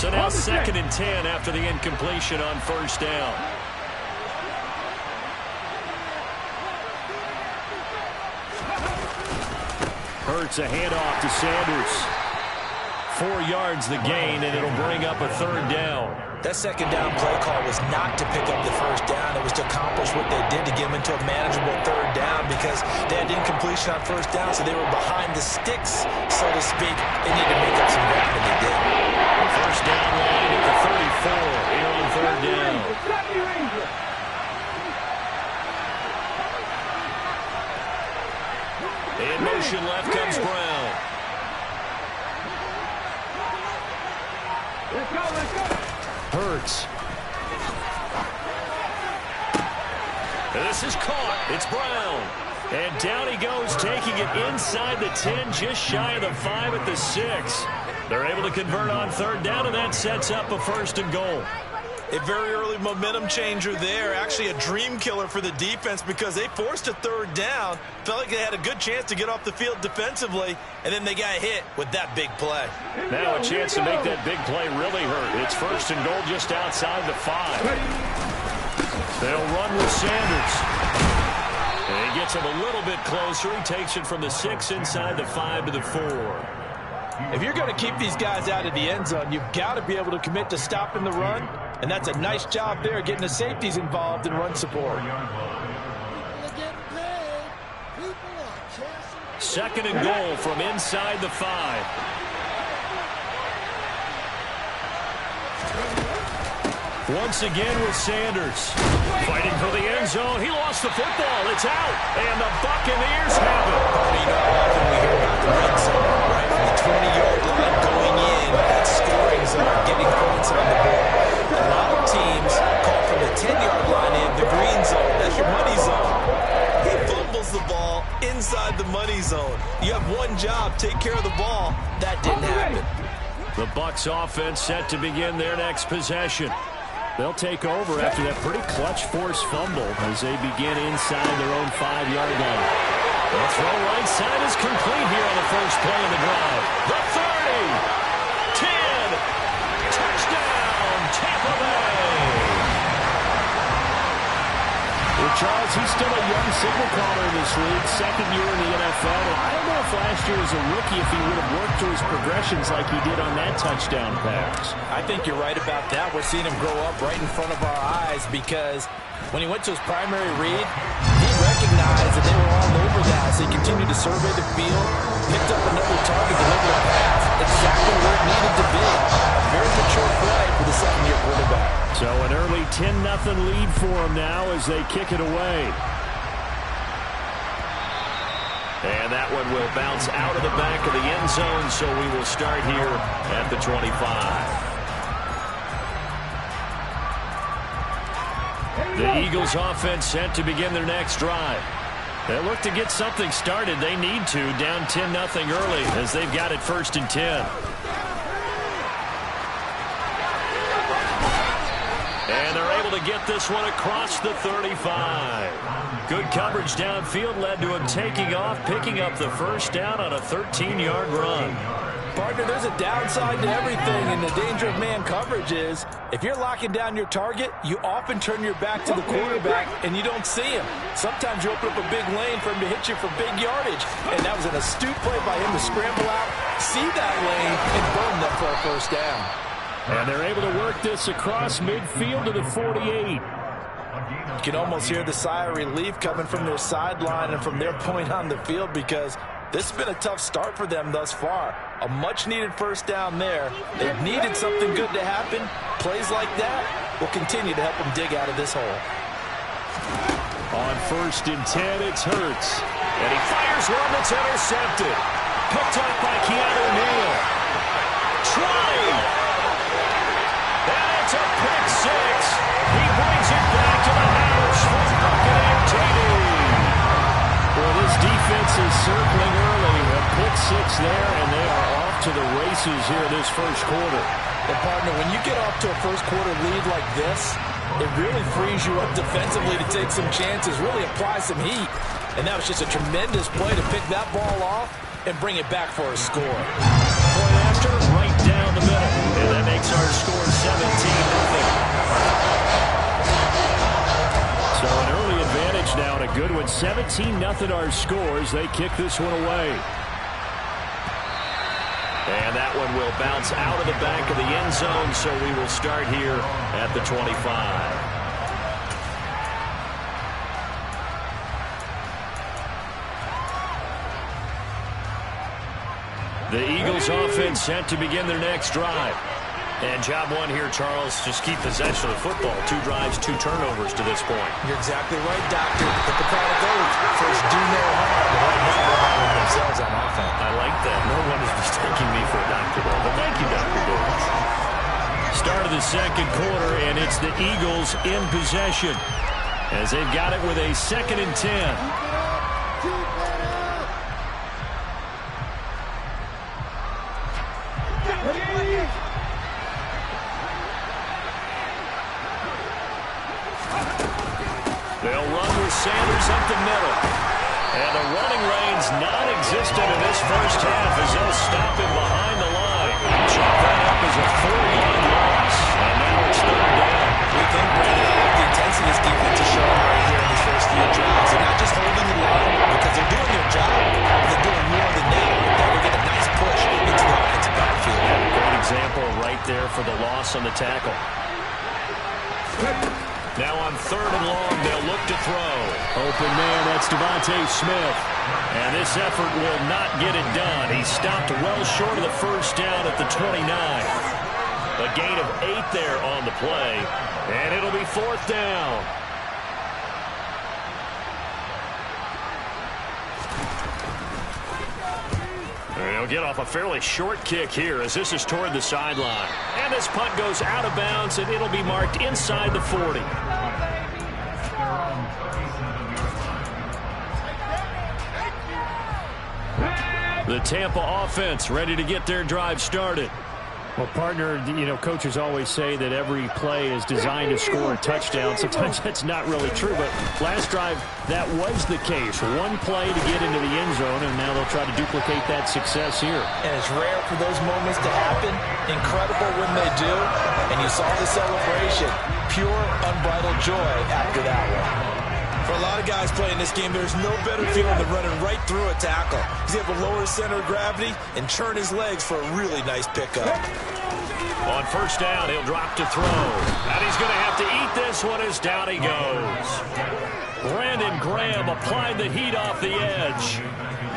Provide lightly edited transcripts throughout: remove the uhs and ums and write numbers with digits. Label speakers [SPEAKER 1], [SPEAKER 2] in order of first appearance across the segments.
[SPEAKER 1] So now 2nd and 10 after the incompletion on first down. Hurts a handoff to Sanders. 4 yards the gain, and it'll bring up a 3rd down.
[SPEAKER 2] That 2nd down play call was not to pick up the 1st down. It was to accomplish what they did to get them into a manageable 3rd down because they had incompletion on 1st down, so they were behind the sticks, so to speak. They needed to make up some ground, and they did.
[SPEAKER 1] 1st down line at the 34 here on 3rd down. In motion left comes Brown. Hurts. This is caught. It's Brown. And down he goes, taking it inside the 10, just shy of the 5 at the 6. They're able to convert on 3rd down, and that sets up a 1st and goal.
[SPEAKER 2] A very early momentum changer there. Actually a dream killer for the defense because they forced a 3rd down. Felt like they had a good chance to get off the field defensively, and then they got hit with that big play.
[SPEAKER 1] Now a chance to make that big play really hurt. It's 1st and goal just outside the 5. They'll run with Sanders. And he gets him a little bit closer. He takes it from the 6 inside the 5 to the 4.
[SPEAKER 2] If you're going to keep these guys out of the end zone, you've got to be able to commit to stopping the run. And that's a nice job there, getting the safeties involved in run support.
[SPEAKER 1] 2nd and goal from inside the 5. Once again with Sanders. Fighting for the end zone. He lost the football. It's out. And the Buccaneers have it.
[SPEAKER 2] You know how often we hear about the red zone, right? From the 20-yard line going in, that scoring zone, getting points on the board. A lot of teams call from the 10-yard line in, the green zone. That's your money zone. He fumbles the ball inside the money zone. You have one job, take care of the ball. That didn't happen.
[SPEAKER 1] The Bucs offense set to begin their next possession. They'll take over after that pretty clutch forced fumble as they begin inside their own 5-yard line. The throw right side is complete here on the first play of the drive. The 30, 10, touchdown, Tampa Bay. Well, Charles, he's still a young signal caller in this league, 2nd year in the NFL. And I don't know if last year as a rookie if he would have worked through his progressions like he did on that touchdown pass.
[SPEAKER 2] I think you're right about that. We're seeing him grow up right in front of our eyes because when he went to his primary read, he recognized that they were all over that. So he continued to survey the field, picked up another target, delivered a pass exactly where it needed to be. Very mature play for the 2nd-year quarterback.
[SPEAKER 1] So an early 10-0 lead for them now as they kick it away. And that one will bounce out of the back of the end zone, so we will start here at the 25. The Eagles offense set to begin their next drive. They look to get something started. They need to, down 10-0 early as they've got it 1st and 10. And they're able to get this one across the 35. Good coverage downfield led to him taking off, picking up the 1st down on a 13-yard run.
[SPEAKER 2] Partner, there's a downside to everything, and the danger of man coverage is if you're locking down your target, you often turn your back to the quarterback and you don't see him. Sometimes you open up a big lane for him to hit you for big yardage, and that was an astute play by him to scramble out, see that lane, and burn them for a 1st down.
[SPEAKER 1] And they're able to work this across midfield to the 48.
[SPEAKER 2] You can almost hear the sigh of relief coming from their sideline and from their point on the field because this has been a tough start for them thus far. A much-needed 1st down there. They've needed something good to happen. Plays like that will continue to help them dig out of this hole.
[SPEAKER 1] On 1st and 10, it's Hurts. And he fires one that's intercepted. Picked up by Keanu Neal. Trying. And it's a pick 6. He brings it back to the house for Buccaneer TD. Well, this defense is circling early. A pick 6 there, and they are off to the races here this 1st quarter.
[SPEAKER 2] And, partner, when you get off to a 1st quarter lead like this, it really frees you up defensively to take some chances, really apply some heat. And that was just a tremendous play to pick that ball off and bring it back for a score.
[SPEAKER 1] Point after, right down the middle. And that makes It's our score 17-0. So an early advantage now and a good one. 17-0 our scores. They kick this one away. And that one will bounce out of the back of the end zone, so we will start here at the 25. The Eagles offense set to begin their next drive. And job one here, Charles, just keep possession of the football. 2 drives, 2 turnovers to this point.
[SPEAKER 2] You're exactly right, Doctor. But the product goes. First, do no harm. Right now, they're harming themselves on offense.
[SPEAKER 1] I like that. No one is mistaking me for a doctor, though. But thank you, Dr. Davis. Start of the second quarter, and it's the Eagles in possession as they've got it with a 2nd and 10. They'll run with Sanders up the middle. And the running lane's non-existent in this first half as they'll stop him behind the line. Chalk that up as a 4-yard loss. And now it's 3rd down.
[SPEAKER 2] We think, Brandon, I like the intensity this defense is showing right here in these first few drives. They're not just holding the line because they're doing their job. They're doing more than that. They're getting a nice push into the offensive backfield.
[SPEAKER 1] Yeah, great example right there for the loss on the tackle. Now on 3rd and long, they'll look to throw. Open man, that's Devontae Smith. And this effort will not get it done. He stopped well short of the first down at the 29. A gain of 8 there on the play. And it'll be 4th down. They'll get off a fairly short kick here as this is toward the sideline. And this punt goes out of bounds, and it'll be marked inside the 40. The Tampa offense ready to get their drive started. Well, partner, you know, coaches always say that every play is designed to score a touchdown. Sometimes that's not really true, but last drive, that was the case. One play to get into the end zone, and now they'll try to duplicate that success here.
[SPEAKER 2] And it's rare for those moments to happen. Incredible when they do. And you saw the celebration. Pure, unbridled joy after that one. For a lot of guys playing this game, there's no better feeling than running right through a tackle. He's able to lower his center of gravity and turn his legs for a really nice pickup.
[SPEAKER 1] On 1st down, he'll drop to throw. And he's going to have to eat this one as down he goes. Brandon Graham applied the heat off the edge.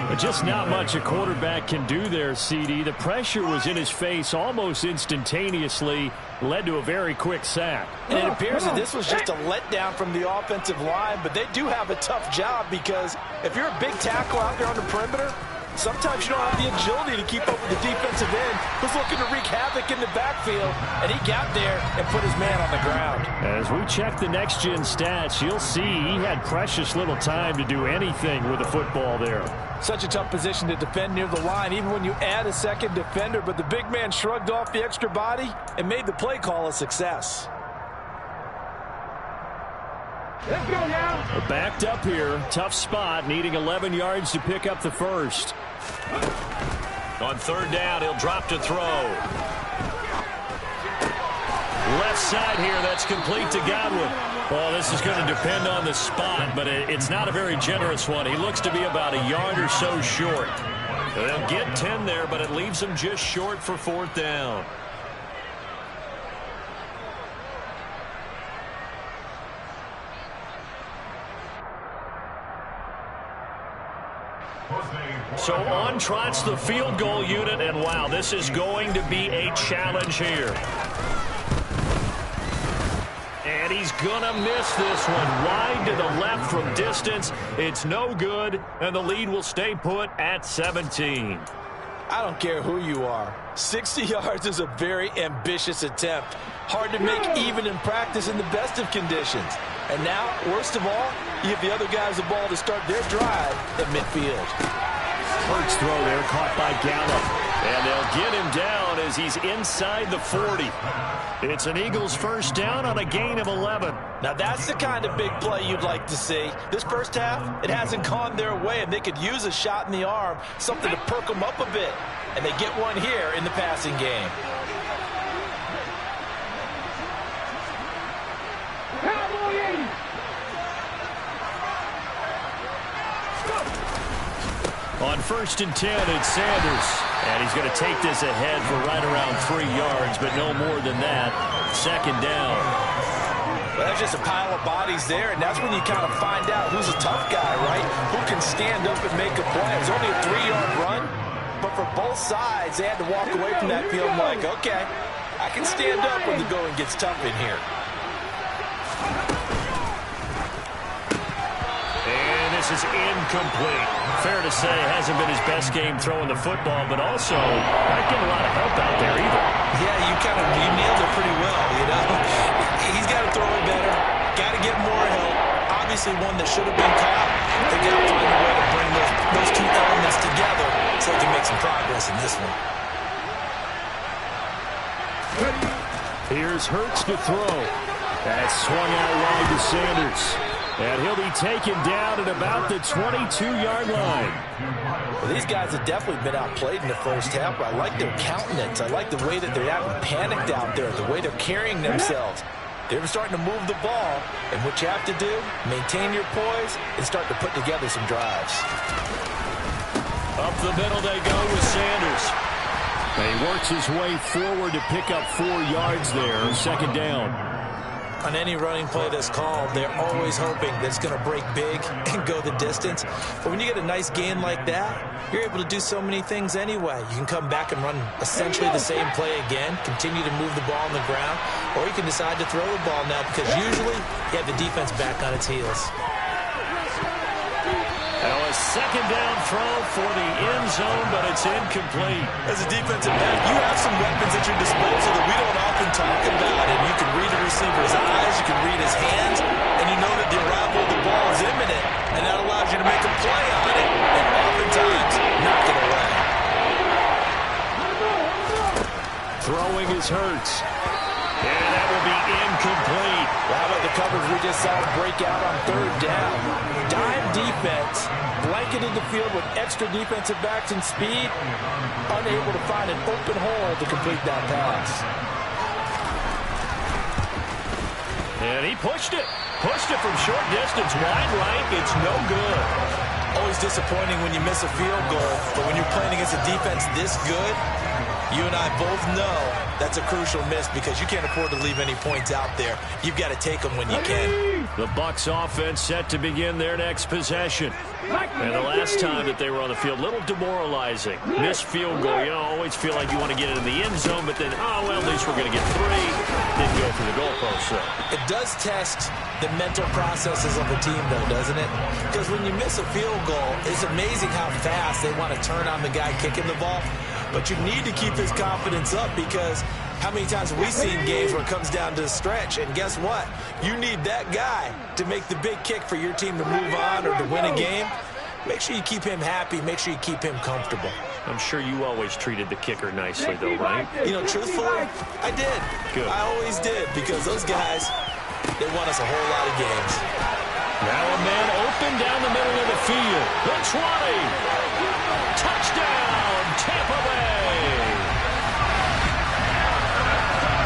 [SPEAKER 1] But just not much a quarterback can do there, CD. The pressure was in his face almost instantaneously, led to a very quick sack.
[SPEAKER 3] And it appears that this was just a letdown from the offensive line, but they do have a tough job because if you're a big tackle out there on the perimeter, sometimes you don't have the agility to keep up with the defensive end who's looking to wreak havoc in the backfield, and he got there and put his man on the ground.
[SPEAKER 1] As we check the next-gen stats, you'll see he had precious little time to do anything with the football there.
[SPEAKER 3] Such a tough position to defend near the line, even when you add a second defender, but the big man shrugged off the extra body and made the play call a success.
[SPEAKER 1] Let's go now. We're backed up here. Tough spot, needing 11 yards to pick up the first. On 3rd down, he'll drop to throw. Left side here, that's complete to Godwin. Well, this is going to depend on the spot, but it's not a very generous one. He looks to be about a yard or so short. They'll get 10 there, but it leaves them just short for 4th down. So on trots the field goal unit, and wow, this is going to be a challenge here. And he's going to miss this one wide to the left from distance. It's no good, and the lead will stay put at 17.
[SPEAKER 3] I don't care who you are. 60 yards is a very ambitious attempt. Hard to make even in practice in the best of conditions. And now, worst of all, you give the other guys the ball to start their drive at midfield.
[SPEAKER 1] Hurts throw there, caught by Gallup. And they'll get him down as he's inside the 40. It's an Eagles first down on a gain of 11.
[SPEAKER 3] Now that's the kind of big play you'd like to see. This first half, it hasn't gone their way, and they could use a shot in the arm, something to perk them up a bit. And they get one here in the passing game.
[SPEAKER 1] On 1st and 10, it's Sanders. And he's going to take this ahead for right around 3 yards, but no more than that. 2nd down.
[SPEAKER 3] Well, that's just a pile of bodies there, and that's when you kind of find out who's a tough guy, right? Who can stand up and make a play. It was only a 3-yard run, but for both sides, they had to walk away from that field like, okay, I can stand up when the going gets tough in here.
[SPEAKER 1] And this is incomplete. Fair to say, hasn't been his best game throwing the football, but also not getting a lot of help out there either.
[SPEAKER 3] Yeah, you nailed it pretty well, you know. He's got to throw it better, got to get more help. Obviously one that should have been caught. They got to find a way to bring those two elements together so they can make some progress in this one.
[SPEAKER 1] Here's Hurts to throw. That's swung out wide to Sanders. And he'll be taken down at about the 22-yard line.
[SPEAKER 3] Well, these guys have definitely been outplayed in the first half. I like their countenance. I like the way that they're acting panicked out there, the way they're carrying themselves. They're starting to move the ball, and what you have to do, maintain your poise and start to put together some drives.
[SPEAKER 1] Up the middle they go with Sanders. And he works his way forward to pick up 4 yards there, 2nd down.
[SPEAKER 3] On any running play that's called, they're always hoping that it's going to break big and go the distance. But when you get a nice gain like that, you're able to do so many things anyway. You can come back and run essentially the same play again, continue to move the ball on the ground, or you can decide to throw the ball now because usually you have the defense back on its heels.
[SPEAKER 1] Now a 2nd down throw for the end zone, but it's incomplete.
[SPEAKER 3] As a defensive back, you have some weapons at your disposal that we don't often talk about. And you can read a receiver's eyes, you can read his hands, and you know that the arrival of the ball is imminent. And that allows you to make a play on it, and oftentimes knock it away.
[SPEAKER 1] Throwing is Hurts. And that will be incomplete.
[SPEAKER 3] How about the coverage we just saw break out on 3rd down? Dime defense, blanketed the field with extra defensive backs and speed, unable to find an open hole to complete that pass.
[SPEAKER 1] And he pushed it from short distance, wide right. It's no good.
[SPEAKER 3] Always disappointing when you miss a field goal, but when you're playing against a defense this good, you and I both know that's a crucial miss because you can't afford to leave any points out there. You've got to take them when you can.
[SPEAKER 1] The Bucs offense set to begin their next possession. And the last time that they were on the field, a little demoralizing. Missed field goal. You know, always feel like you want to get it in the end zone, but then, oh, well, at least we're going to get 3. Didn't go through the goalpost, so.
[SPEAKER 3] It does test the mental processes of a team, though, doesn't it? Because when you miss a field goal, it's amazing how fast they want to turn on the guy kicking the ball. But you need to keep his confidence up because how many times have we seen games where it comes down to the stretch? And guess what? You need that guy to make the big kick for your team to move on or to win a game. Make sure you keep him happy. Make sure you keep him comfortable.
[SPEAKER 1] I'm sure you always treated the kicker nicely, though, right?
[SPEAKER 3] You know, truthfully, I did.
[SPEAKER 1] Good.
[SPEAKER 3] I always did because those guys, they won us a whole lot of games.
[SPEAKER 1] Now a man open down the middle of the field. The 20. Touchdown, Tampa Bay.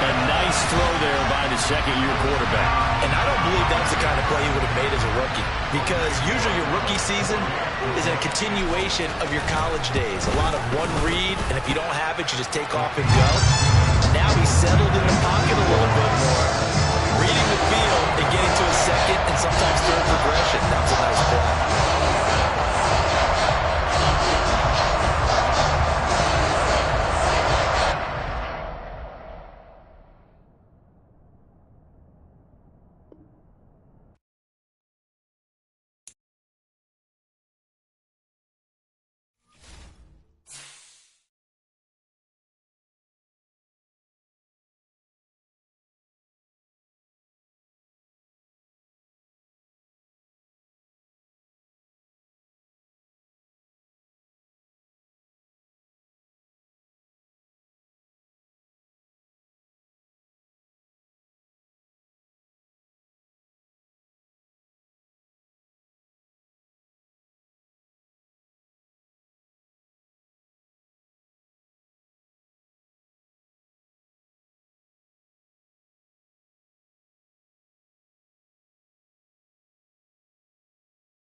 [SPEAKER 1] A nice throw there by the second-year quarterback.
[SPEAKER 3] And I don't believe that's the kind of play he would have made as a rookie because usually your rookie season is a continuation of your college days. A lot of one read, and if you don't have it, you just take off and go. Now he's settled in the pocket a little bit more.